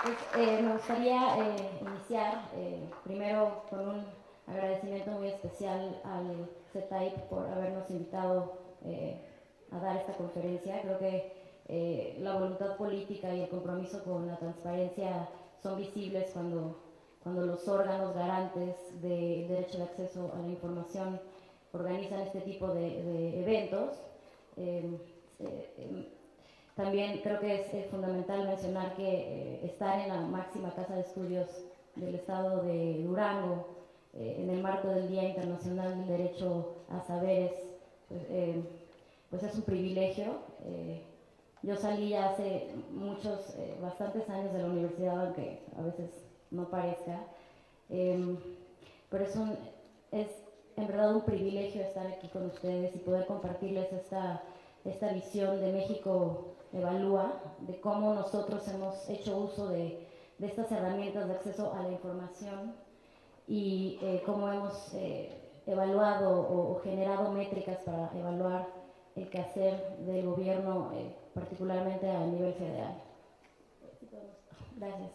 Me gustaría iniciar primero con un agradecimiento muy especial al CETAIP por habernos invitado a dar esta conferencia. Creo que la voluntad política y el compromiso con la transparencia son visibles cuando los órganos garantes del derecho de acceso a la información organizan este tipo de eventos. Eh, eh, También creo que es fundamental mencionar que estar en la máxima casa de estudios del estado de Durango, en el marco del Día Internacional del Derecho a Saberes, pues es un privilegio. Yo salí ya hace bastantes años de la universidad, aunque a veces no parezca, pero es en verdad un privilegio estar aquí con ustedes y poder compartirles esta visión de México Evalúa, de cómo nosotros hemos hecho uso de estas herramientas de acceso a la información y cómo hemos evaluado o generado métricas para evaluar el quehacer del gobierno, particularmente a nivel federal. Gracias.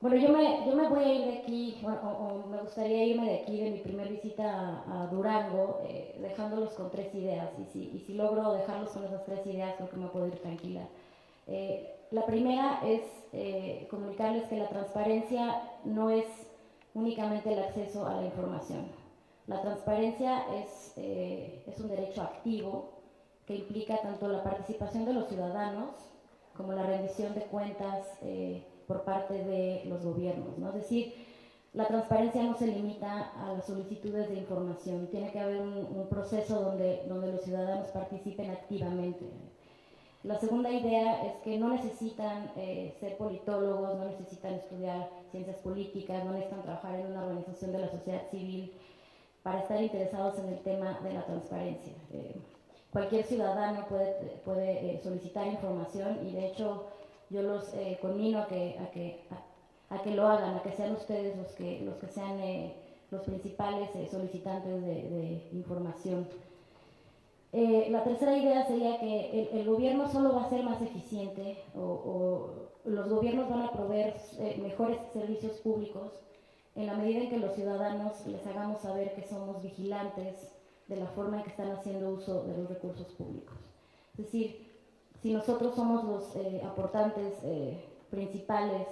Bueno, yo me voy a ir de aquí, o me gustaría irme de aquí, de mi primera visita a Durango, dejándolos con 3 ideas. Y si logro dejarlos con esas 3 ideas, creo que me puedo ir tranquila. La primera es comunicarles que la transparencia no es únicamente el acceso a la información. La transparencia es un derecho activo que implica tanto la participación de los ciudadanos como la rendición de cuentas por parte de los gobiernos, ¿no? Es decir, la transparencia no se limita a las solicitudes de información, tiene que haber un proceso donde los ciudadanos participen activamente. La segunda idea es que no necesitan ser politólogos, no necesitan estudiar ciencias políticas, no necesitan trabajar en una organización de la sociedad civil para estar interesados en el tema de la transparencia. Cualquier ciudadano puede solicitar información y de hecho yo los conmino a que lo hagan, a que sean ustedes los que sean los principales solicitantes de información. La tercera idea sería que el gobierno solo va a ser más eficiente o los gobiernos van a proveer mejores servicios públicos en la medida en que los ciudadanos les hagamos saber que somos vigilantes de la forma en que están haciendo uso de los recursos públicos. Es decir, si nosotros somos los aportantes principales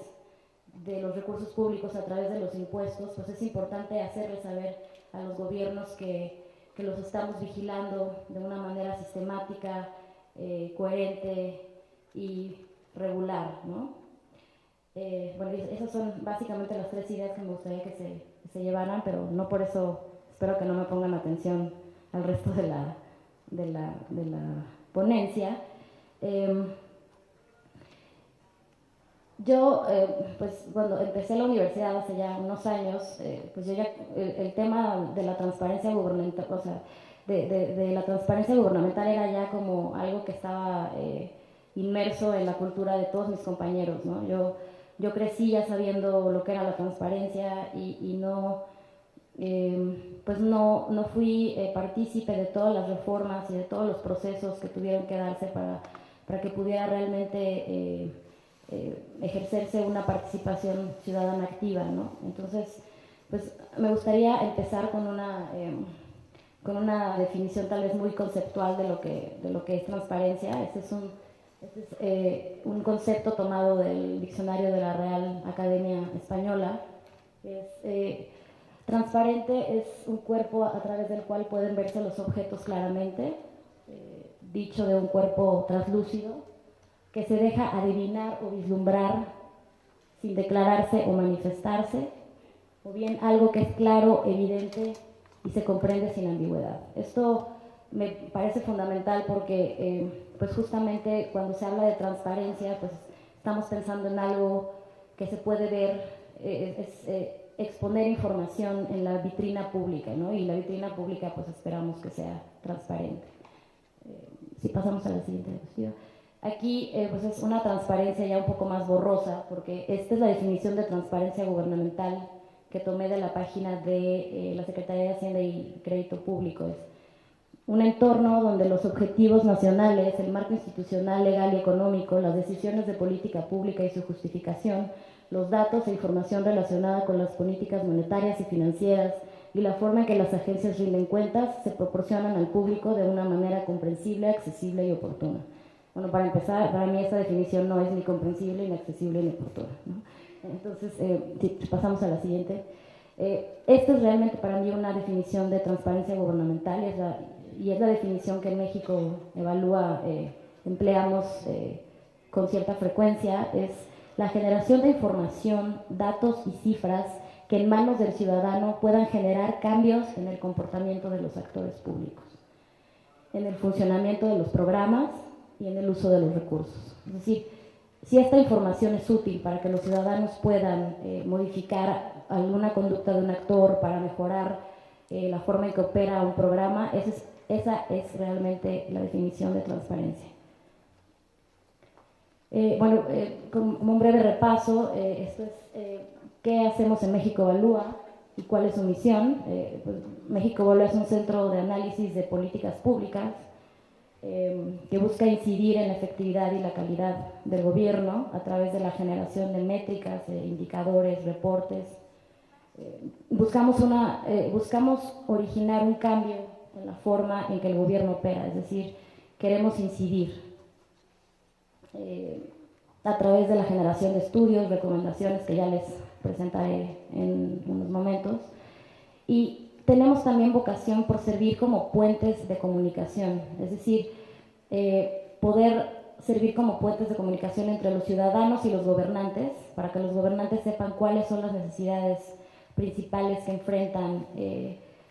de los recursos públicos a través de los impuestos, pues es importante hacerles saber a los gobiernos que los estamos vigilando de una manera sistemática, coherente y regular, ¿no? Bueno, esas son básicamente las 3 ideas que me gustaría que se llevaran, pero no por eso espero que no me pongan atención al resto de la ponencia. Yo, pues cuando empecé la universidad hace ya unos años, pues yo ya el tema de la transparencia gubernamental, o sea, de la transparencia gubernamental era ya como algo que estaba inmerso en la cultura de todos mis compañeros, ¿no? Yo crecí ya sabiendo lo que era la transparencia y no, pues no fui partícipe de todas las reformas y de todos los procesos que tuvieron que darse para que pudiera realmente ejercerse una participación ciudadana activa, ¿no? Entonces, pues me gustaría empezar con una definición tal vez muy conceptual de lo que es transparencia. Este es un concepto tomado del diccionario de la Real Academia Española. Transparente es un cuerpo a través del cual pueden verse los objetos claramente, dicho de un cuerpo translúcido, que se deja adivinar o vislumbrar sin declararse o manifestarse, o bien algo que es claro, evidente y se comprende sin ambigüedad. Esto me parece fundamental porque pues justamente cuando se habla de transparencia, pues estamos pensando en algo que se puede ver, exponer información en la vitrina pública, ¿no? Y la vitrina pública pues esperamos que sea transparente. Si pasamos a la siguiente diapositiva. Aquí pues es una transparencia ya un poco más borrosa, porque esta es la definición de transparencia gubernamental que tomé de la página de la Secretaría de Hacienda y Crédito Público. Es un entorno donde los objetivos nacionales, el marco institucional, legal y económico, las decisiones de política pública y su justificación, los datos e información relacionada con las políticas monetarias y financieras y la forma en que las agencias rinden cuentas se proporcionan al público de una manera comprensible, accesible y oportuna. Bueno, para empezar, para mí esta definición no es ni comprensible, ni accesible, ni oportuna, ¿no? Entonces, si pasamos a la siguiente. Esta es realmente para mí una definición de transparencia gubernamental y es la definición que en México evalúa, empleamos con cierta frecuencia, es la generación de información, datos y cifras que en manos del ciudadano puedan generar cambios en el comportamiento de los actores públicos, en el funcionamiento de los programas y en el uso de los recursos. Es decir, si esta información es útil para que los ciudadanos puedan modificar alguna conducta de un actor para mejorar la forma en que opera un programa, esa es realmente la definición de transparencia. Como un breve repaso, esto es qué hacemos en México Evalúa y cuál es su misión. Pues México Evalúa es un centro de análisis de políticas públicas que busca incidir en la efectividad y la calidad del gobierno a través de la generación de métricas, indicadores, reportes. Buscamos originar un cambio en la forma en que el gobierno opera, es decir, queremos incidir a través de la generación de estudios, recomendaciones que ya les presentaré en unos momentos, y tenemos también vocación por servir como puentes de comunicación, es decir, poder servir como puentes de comunicación entre los ciudadanos y los gobernantes, para que los gobernantes sepan cuáles son las necesidades principales que enfrentan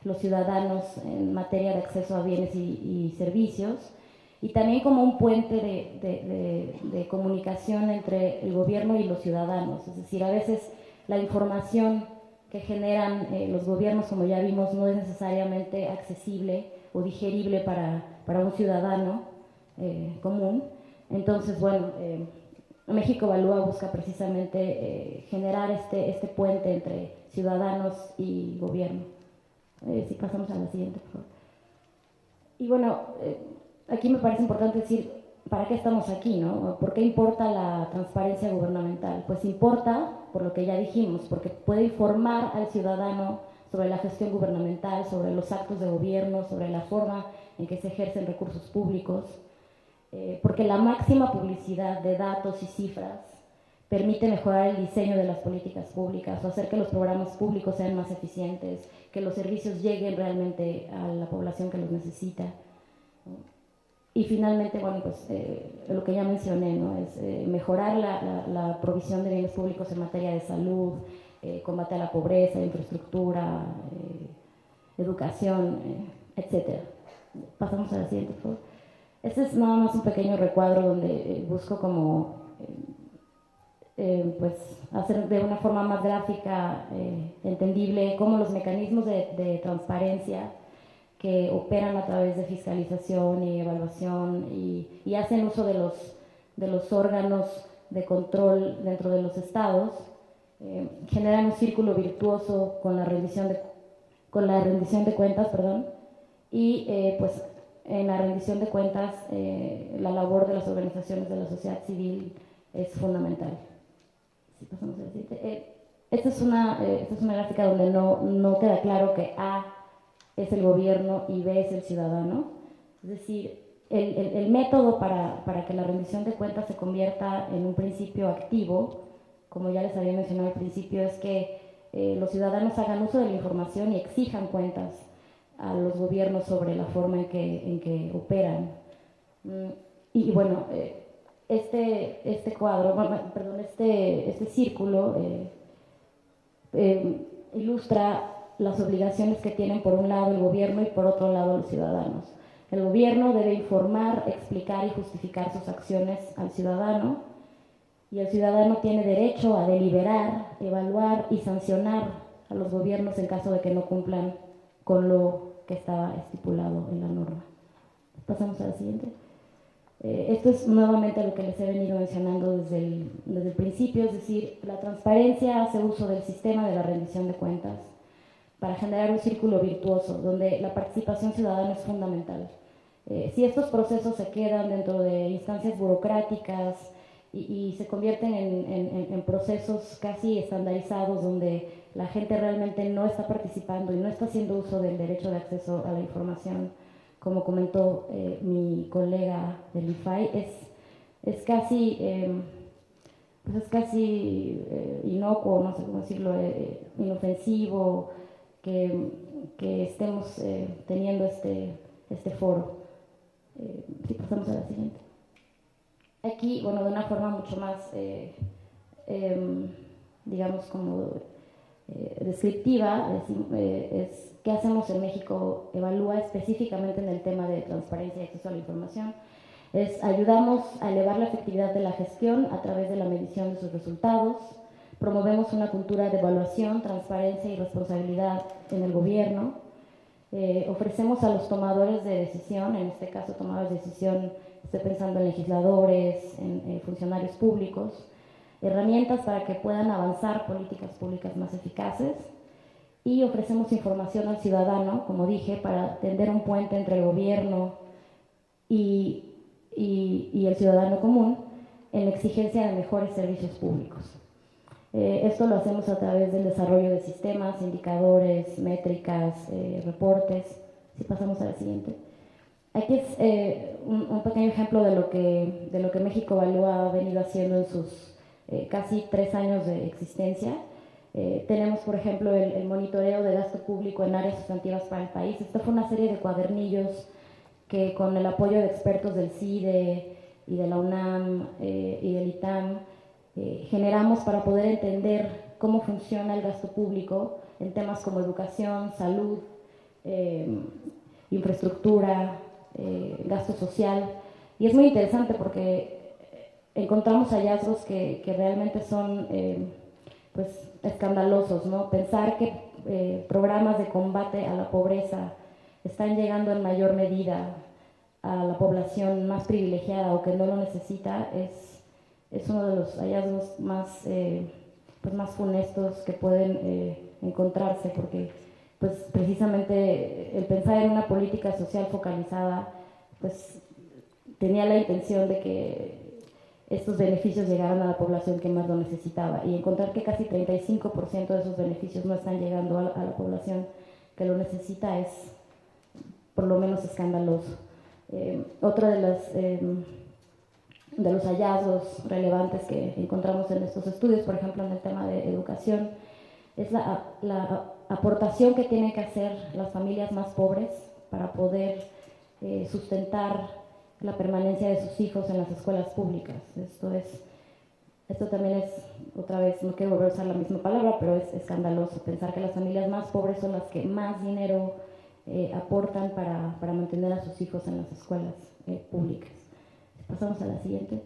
los ciudadanos en materia de acceso a bienes y servicios, y también como un puente de comunicación entre el gobierno y los ciudadanos. Es decir, a veces la información que generan los gobiernos, como ya vimos, no es necesariamente accesible o digerible para un ciudadano común. Entonces, bueno, México Evalúa busca precisamente generar este puente entre ciudadanos y gobierno. Si pasamos a la siguiente, por favor. Y bueno, aquí me parece importante decir, ¿para qué estamos aquí, no? ¿Por qué importa la transparencia gubernamental? Pues importa, por lo que ya dijimos, porque puede informar al ciudadano sobre la gestión gubernamental, sobre los actos de gobierno, sobre la forma en que se ejercen recursos públicos, porque la máxima publicidad de datos y cifras permite mejorar el diseño de las políticas públicas o hacer que los programas públicos sean más eficientes, que los servicios lleguen realmente a la población que los necesita. Y finalmente, bueno, pues lo que ya mencioné, ¿no? Es mejorar la provisión de bienes públicos en materia de salud, combate a la pobreza, infraestructura, educación, etc. Pasamos a la siguiente, por favor. Este es nada más un pequeño recuadro donde busco como pues hacer de una forma más gráfica, entendible, cómo los mecanismos de transparencia que operan a través de fiscalización y evaluación y hacen uso de los órganos de control dentro de los estados, generan un círculo virtuoso con la rendición de cuentas, perdón, y pues en la rendición de cuentas la labor de las organizaciones de la sociedad civil es fundamental. Si pasamos a la siguiente. Esta es una gráfica donde no queda claro que A es el gobierno y B es el ciudadano. Es decir, el método para que la rendición de cuentas se convierta en un principio activo, como ya les había mencionado al principio, es que los ciudadanos hagan uso de la información y exijan cuentas a los gobiernos sobre la forma en que operan. Y bueno, este cuadro, perdón, este círculo ilustra las obligaciones que tienen por un lado el gobierno y por otro lado los ciudadanos. El gobierno debe informar, explicar y justificar sus acciones al ciudadano, y el ciudadano tiene derecho a deliberar, evaluar y sancionar a los gobiernos en caso de que no cumplan con lo que estaba estipulado en la norma. Pasamos a la siguiente. Esto es nuevamente lo que les he venido mencionando desde el principio, es decir, la transparencia hace uso del sistema de la rendición de cuentas para generar un círculo virtuoso donde la participación ciudadana es fundamental. Si estos procesos se quedan dentro de instancias burocráticas y se convierten en procesos casi estandarizados donde la gente realmente no está participando y no está haciendo uso del derecho de acceso a la información, como comentó mi colega del IFAI, es casi, inocuo, no sé cómo decirlo, inofensivo que estemos teniendo este foro. Si pasamos a la siguiente. Aquí, bueno, de una forma mucho más, digamos, como descriptiva, es qué hacemos en México, evalúa específicamente en el tema de transparencia y acceso a la información. Ayudamos a elevar la efectividad de la gestión a través de la medición de sus resultados, promovemos una cultura de evaluación, transparencia y responsabilidad en el gobierno, ofrecemos a los tomadores de decisión, en este caso tomadores de decisión, estoy pensando en legisladores, en funcionarios públicos, herramientas para que puedan avanzar políticas públicas más eficaces, y ofrecemos información al ciudadano, como dije, para tender un puente entre el gobierno y el ciudadano común en la exigencia de mejores servicios públicos. Esto lo hacemos a través del desarrollo de sistemas, indicadores, métricas, reportes. Si pasamos a la siguiente. Aquí es un pequeño ejemplo de lo que México Evalúa ha venido haciendo en sus casi 3 años de existencia. Tenemos, por ejemplo, el monitoreo de gasto público en áreas sustantivas para el país. Esta fue una serie de cuadernillos que, con el apoyo de expertos del CIDE y de la UNAM y del ITAM, generamos para poder entender cómo funciona el gasto público en temas como educación, salud, infraestructura, gasto social. Y es muy interesante porque encontramos hallazgos que realmente son pues escandalosos, ¿no? Pensar que programas de combate a la pobreza están llegando en mayor medida a la población más privilegiada o que no lo necesita es uno de los hallazgos más, pues más funestos que pueden encontrarse, porque pues precisamente el pensar en una política social focalizada pues tenía la intención de que estos beneficios llegaran a la población que más lo necesitaba, y encontrar que casi 35% de esos beneficios no están llegando a la población que lo necesita es por lo menos escandaloso. Otro de los hallazgos relevantes que encontramos en estos estudios, por ejemplo en el tema de educación, es la aportación que tienen que hacer las familias más pobres para poder sustentar la permanencia de sus hijos en las escuelas públicas. Esto también es, otra vez, no quiero volver a usar la misma palabra, pero es escandaloso pensar que las familias más pobres son las que más dinero aportan para mantener a sus hijos en las escuelas públicas. Pasamos a la siguiente.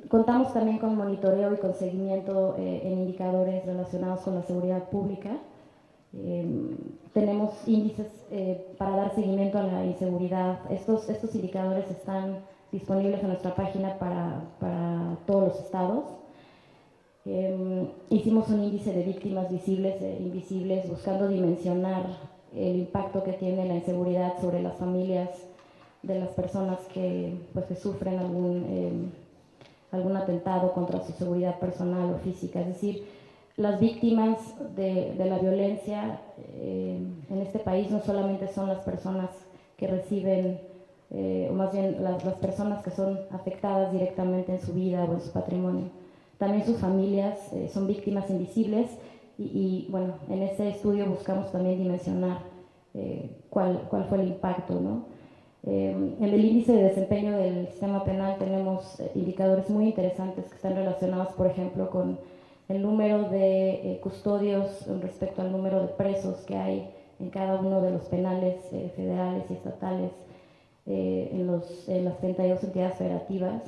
Contamos también con monitoreo y con seguimiento en indicadores relacionados con la seguridad pública. Tenemos índices para dar seguimiento a la inseguridad. Estos indicadores están disponibles en nuestra página para todos los estados. Hicimos un índice de víctimas visibles e invisibles, buscando dimensionar el impacto que tiene la inseguridad sobre las familias de las personas que sufren algún atentado contra su seguridad personal o física. Es decir, las víctimas de la violencia en este país no solamente son las personas que reciben, o más bien las personas que son afectadas directamente en su vida o en su patrimonio. También sus familias son víctimas invisibles y bueno, en este estudio buscamos también dimensionar cuál fue el impacto, ¿no? En el índice de desempeño del sistema penal tenemos indicadores muy interesantes que están relacionados, por ejemplo, con el número de custodios respecto al número de presos que hay en cada uno de los penales federales y estatales en las 32 entidades federativas.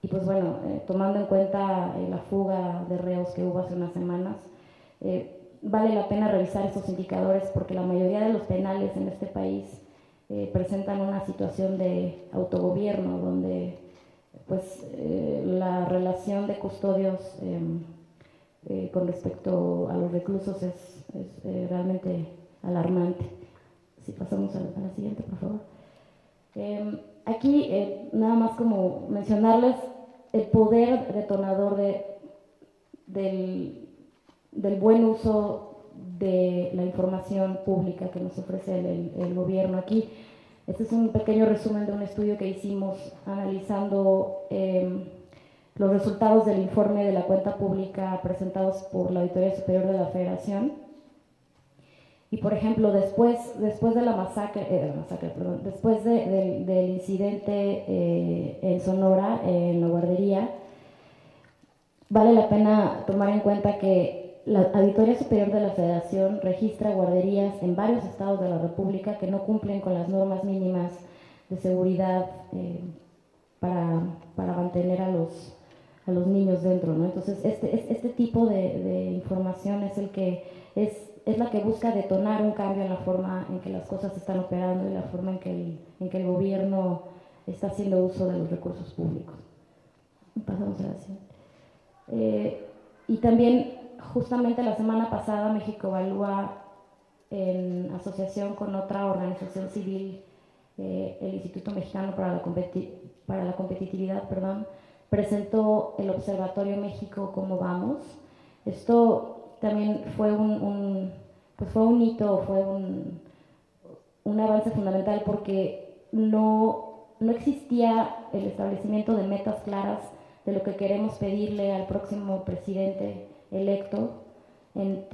Y pues bueno, tomando en cuenta la fuga de reos que hubo hace unas semanas, vale la pena revisar estos indicadores porque la mayoría de los penales en este país presentan una situación de autogobierno donde pues la relación de custodios con respecto a los reclusos es realmente alarmante. Si pasamos a la siguiente, por favor. Aquí, nada más como mencionarles el poder detonador del buen uso de la información pública que nos ofrece el gobierno. Aquí, este es un pequeño resumen de un estudio que hicimos analizando los resultados del informe de la cuenta pública presentados por la Auditoría Superior de la Federación. Y por ejemplo, después de la masacre, después del incidente en Sonora, en la guardería, vale la pena tomar en cuenta que la Auditoría Superior de la Federación registra guarderías en varios estados de la República que no cumplen con las normas mínimas de seguridad para mantener a los niños dentro, ¿no? Entonces, este tipo de información es el que es la que busca detonar un cambio en la forma en que las cosas se están operando y la forma en que el gobierno está haciendo uso de los recursos públicos. Pasamos a la siguiente. Y también, justamente la semana pasada, México Evalúa, en asociación con otra organización civil, el Instituto Mexicano para la Competitividad, presentó el Observatorio México ¿Cómo vamos? Esto también fue fue un hito, fue un avance fundamental porque no existía el establecimiento de metas claras de lo que queremos pedirle al próximo presidente electo en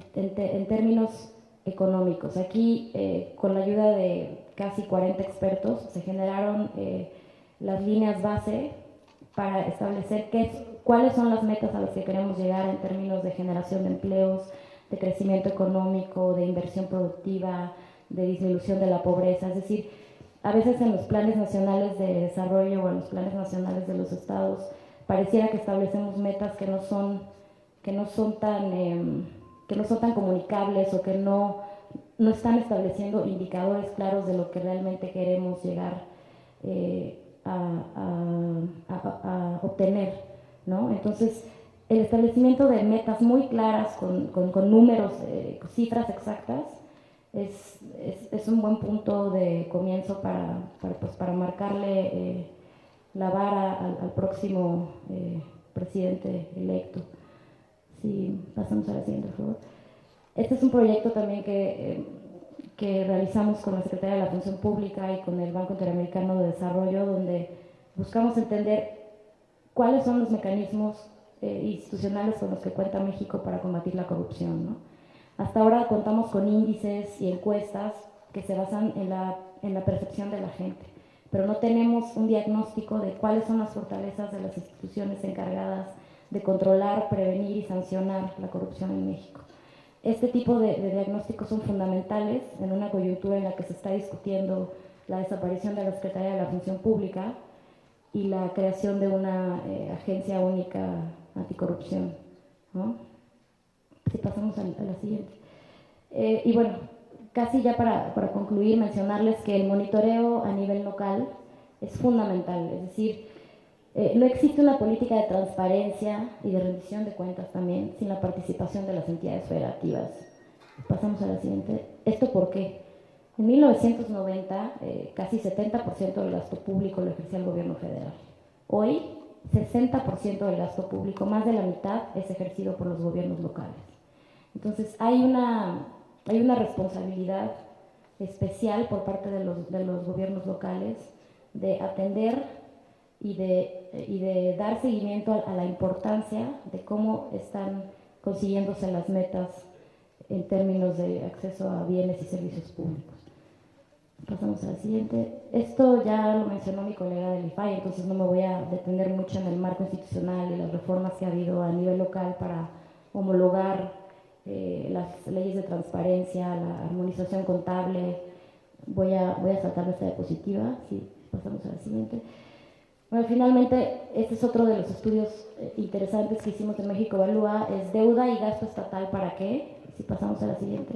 términos económicos. Aquí, con la ayuda de casi 40 expertos, se generaron las líneas base para establecer cuáles son las metas a las que queremos llegar en términos de generación de empleos, de crecimiento económico, de inversión productiva, de disminución de la pobreza. Es decir, a veces en los planes nacionales de desarrollo o en los planes nacionales de los estados pareciera que establecemos metas que no son tan comunicables o que no están estableciendo indicadores claros de lo que realmente queremos llegar a obtener, ¿no? Entonces, el establecimiento de metas muy claras con números, cifras exactas, es un buen punto de comienzo para marcarle la vara al próximo presidente electo. Si pasamos a la siguiente, por favor. Este es un proyecto también que realizamos con la Secretaría de la Función Pública y con el Banco Interamericano de Desarrollo, donde buscamos entender cuáles son los mecanismos institucionales con los que cuenta México para combatir la corrupción, ¿no? Hasta ahora contamos con índices y encuestas que se basan en la percepción de la gente, pero no tenemos un diagnóstico de cuáles son las fortalezas de las instituciones encargadas de controlar, prevenir y sancionar la corrupción en México. Este tipo de diagnósticos son fundamentales en una coyuntura en la que se está discutiendo la desaparición de la Secretaría de la Función Pública y la creación de una agencia única anticorrupción, ¿no? Si pasamos a la siguiente. Y bueno, casi ya para concluir, mencionarles que el monitoreo a nivel local es fundamental, es decir, no existe una política de transparencia y de rendición de cuentas también sin la participación de las entidades federativas. Pasamos a la siguiente. ¿Esto por qué? En 1990, casi 70% del gasto público lo ejercía el gobierno federal. Hoy, 60% del gasto público, más de la mitad, es ejercido por los gobiernos locales. Entonces, hay una responsabilidad especial por parte de los gobiernos locales de atender y de dar seguimiento a la importancia de cómo están consiguiéndose las metas en términos de acceso a bienes y servicios públicos. Pasamos a la siguiente. Esto ya lo mencionó mi colega del IFAI, entonces no me voy a detener mucho en el marco institucional y las reformas que ha habido a nivel local para homologar las leyes de transparencia, la armonización contable. Voy a saltar esta diapositiva, si pasamos a la siguiente. Bueno, finalmente, este es otro de los estudios interesantes que hicimos en México Evalúa, es deuda y gasto estatal, ¿para qué? Si pasamos a la siguiente.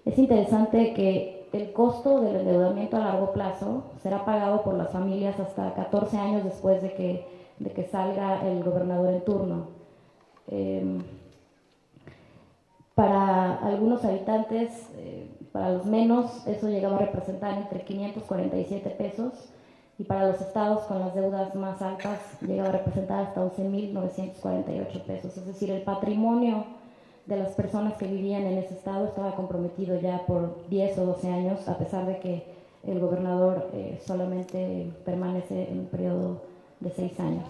Es interesante que el costo del endeudamiento a largo plazo será pagado por las familias hasta 14 años después de que salga el gobernador en turno. Para algunos habitantes, para los menos, eso llegaba a representar entre 547 pesos, y para los estados con las deudas más altas llegaba a representar hasta 11.948 pesos. Es decir, el patrimonio de las personas que vivían en ese estado estaba comprometido ya por 10 o 12 años, a pesar de que el gobernador solamente permanece en un periodo de 6 años.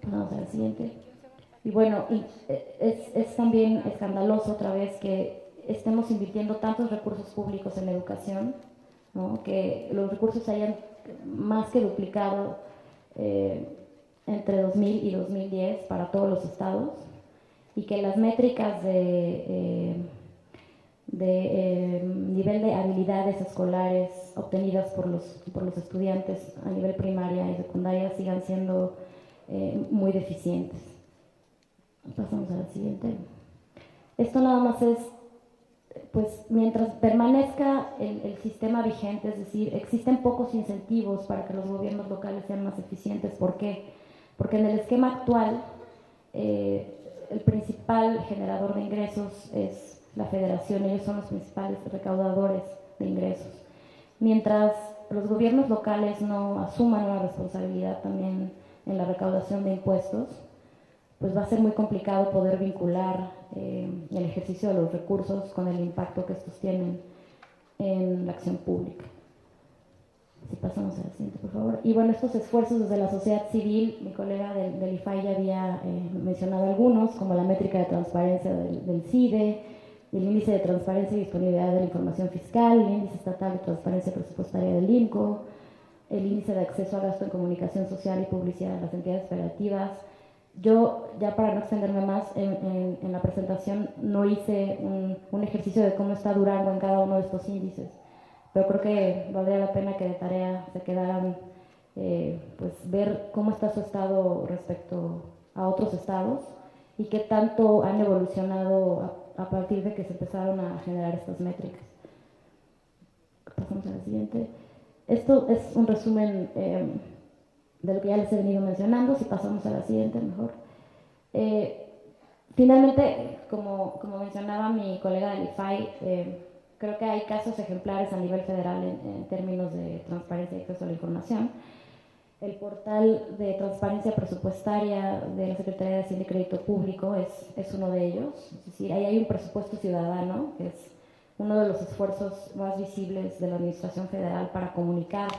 Vamos al siguiente. Y bueno, es también escandaloso otra vez que estemos invirtiendo tantos recursos públicos en educación, ¿no? Que los recursos hayan más que duplicado entre 2000 y 2010 para todos los estados, y que las métricas de nivel de habilidades escolares obtenidas por los estudiantes a nivel primaria y secundaria sigan siendo muy deficientes. Pasamos a la siguiente. Esto nada más es, pues mientras permanezca el sistema vigente, es decir, existen pocos incentivos para que los gobiernos locales sean más eficientes. ¿Por qué? Porque en el esquema actual el principal generador de ingresos es la federación, ellos son los principales recaudadores de ingresos. Mientras los gobiernos locales no asuman una responsabilidad también en la recaudación de impuestos, pues va a ser muy complicado poder vincular el ejercicio de los recursos con el impacto que estos tienen en la acción pública. Si pasamos a la siguiente, por favor. Y bueno, estos esfuerzos desde la sociedad civil, mi colega del IFAI ya había mencionado algunos, como la métrica de transparencia del CIDE, el índice de transparencia y disponibilidad de la información fiscal, el índice estatal de transparencia presupuestaria del INCO, el índice de acceso a gasto en comunicación social y publicidad de las entidades federativas. Yo, ya para no extenderme más, en la presentación no hice un ejercicio de cómo está Durango en cada uno de estos índices, pero creo que valdría la pena que de tarea se quedaran, pues ver cómo está su estado respecto a otros estados y qué tanto han evolucionado a partir de que se empezaron a generar estas métricas. Pasamos a la siguiente. Esto es un resumen de lo que ya les he venido mencionando. Si pasamos a la siguiente, mejor. Finalmente, como mencionaba mi colega del IFAI, creo que hay casos ejemplares a nivel federal en términos de transparencia y acceso a la información. El portal de transparencia presupuestaria de la Secretaría de Hacienda y Crédito Público es uno de ellos. Es decir, ahí hay un presupuesto ciudadano, que es uno de los esfuerzos más visibles de la Administración Federal para comunicar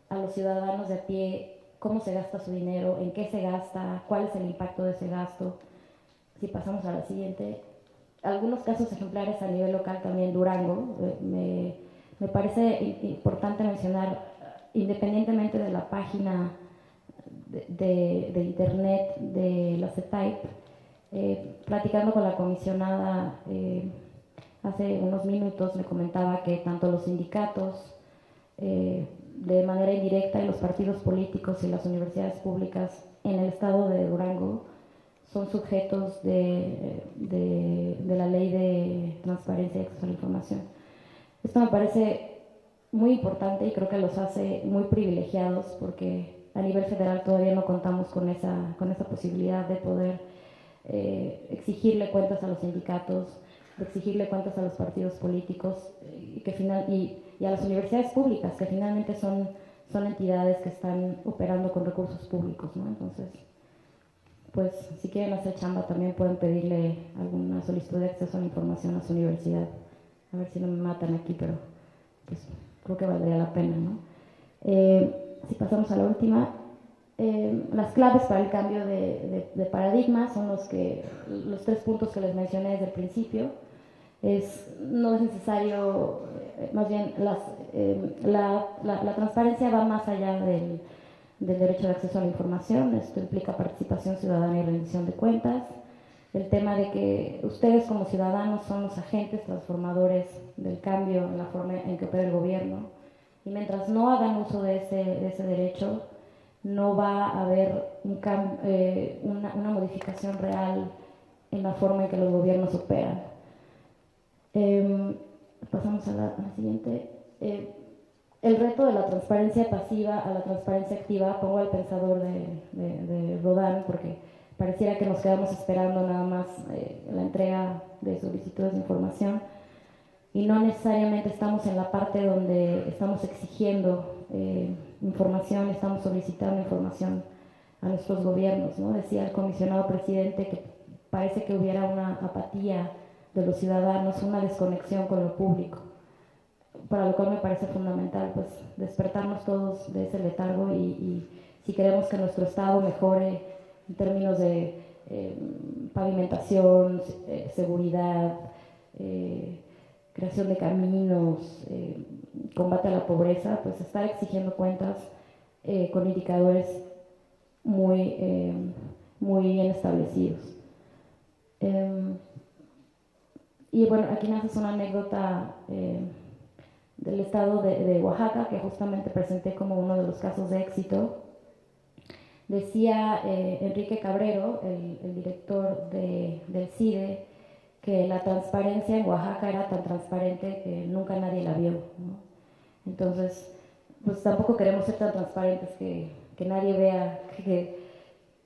a los ciudadanos de a pie cómo se gasta su dinero, en qué se gasta, cuál es el impacto de ese gasto. Si pasamos a la siguiente. Algunos casos ejemplares a nivel local también, Durango. Me parece importante mencionar, independientemente de la página de internet de la CETAIP, platicando con la comisionada hace unos minutos, me comentaba que tanto los sindicatos, de manera indirecta, y los partidos políticos y las universidades públicas en el estado de Durango son sujetos de la ley de transparencia y acceso a la información. Esto me parece muy importante y creo que los hace muy privilegiados, porque a nivel federal todavía no contamos con esa posibilidad de poder exigirle cuentas a los sindicatos, de exigirle cuentas a los partidos políticos y a las universidades públicas, que finalmente son entidades que están operando con recursos públicos, ¿no? Entonces, pues si quieren hacer chamba también pueden pedirle alguna solicitud de acceso a la información a su universidad. A ver si no me matan aquí, pero pues creo que valdría la pena, ¿no? Si pasamos a la última, las claves para el cambio de paradigma son los 3 puntos que les mencioné desde el principio. No es necesario, más bien la transparencia va más allá del derecho de acceso a la información. Esto implica participación ciudadana y rendición de cuentas. El tema de que ustedes como ciudadanos son los agentes transformadores del cambio en la forma en que opera el gobierno, y mientras no hagan uso de ese derecho, no va a haber una modificación real en la forma en que los gobiernos operan. Pasamos a la siguiente. El reto de la transparencia pasiva a la transparencia activa, pongo al pensador de Rodin, porque pareciera que nos quedamos esperando nada más la entrega de solicitudes de información y no necesariamente estamos en la parte donde estamos exigiendo información, estamos solicitando información a nuestros gobiernos, ¿no? Decía el comisionado presidente que parece que hubiera una apatía de los ciudadanos, una desconexión con lo público, para lo cual me parece fundamental pues despertarnos todos de ese letargo y si queremos que nuestro estado mejore en términos de pavimentación, seguridad, creación de caminos, combate a la pobreza, pues estar exigiendo cuentas con indicadores muy bien establecidos. Y bueno, aquí nace una anécdota del estado de Oaxaca, que justamente presenté como uno de los casos de éxito. Decía Enrique Cabrero, el director del CIDE, que la transparencia en Oaxaca era tan transparente que nunca nadie la vio, ¿no? Entonces, pues tampoco queremos ser tan transparentes que nadie vea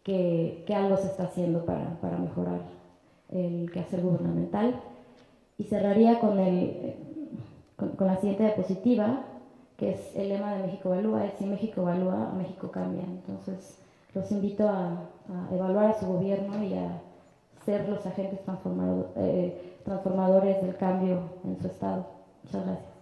que algo se está haciendo para mejorar el quehacer gubernamental. Y cerraría con la siguiente diapositiva, que es el lema de México Evalúa, es si México evalúa, México cambia. Entonces, los invito a evaluar a su gobierno y a ser los agentes transformadores del cambio en su estado. Muchas gracias.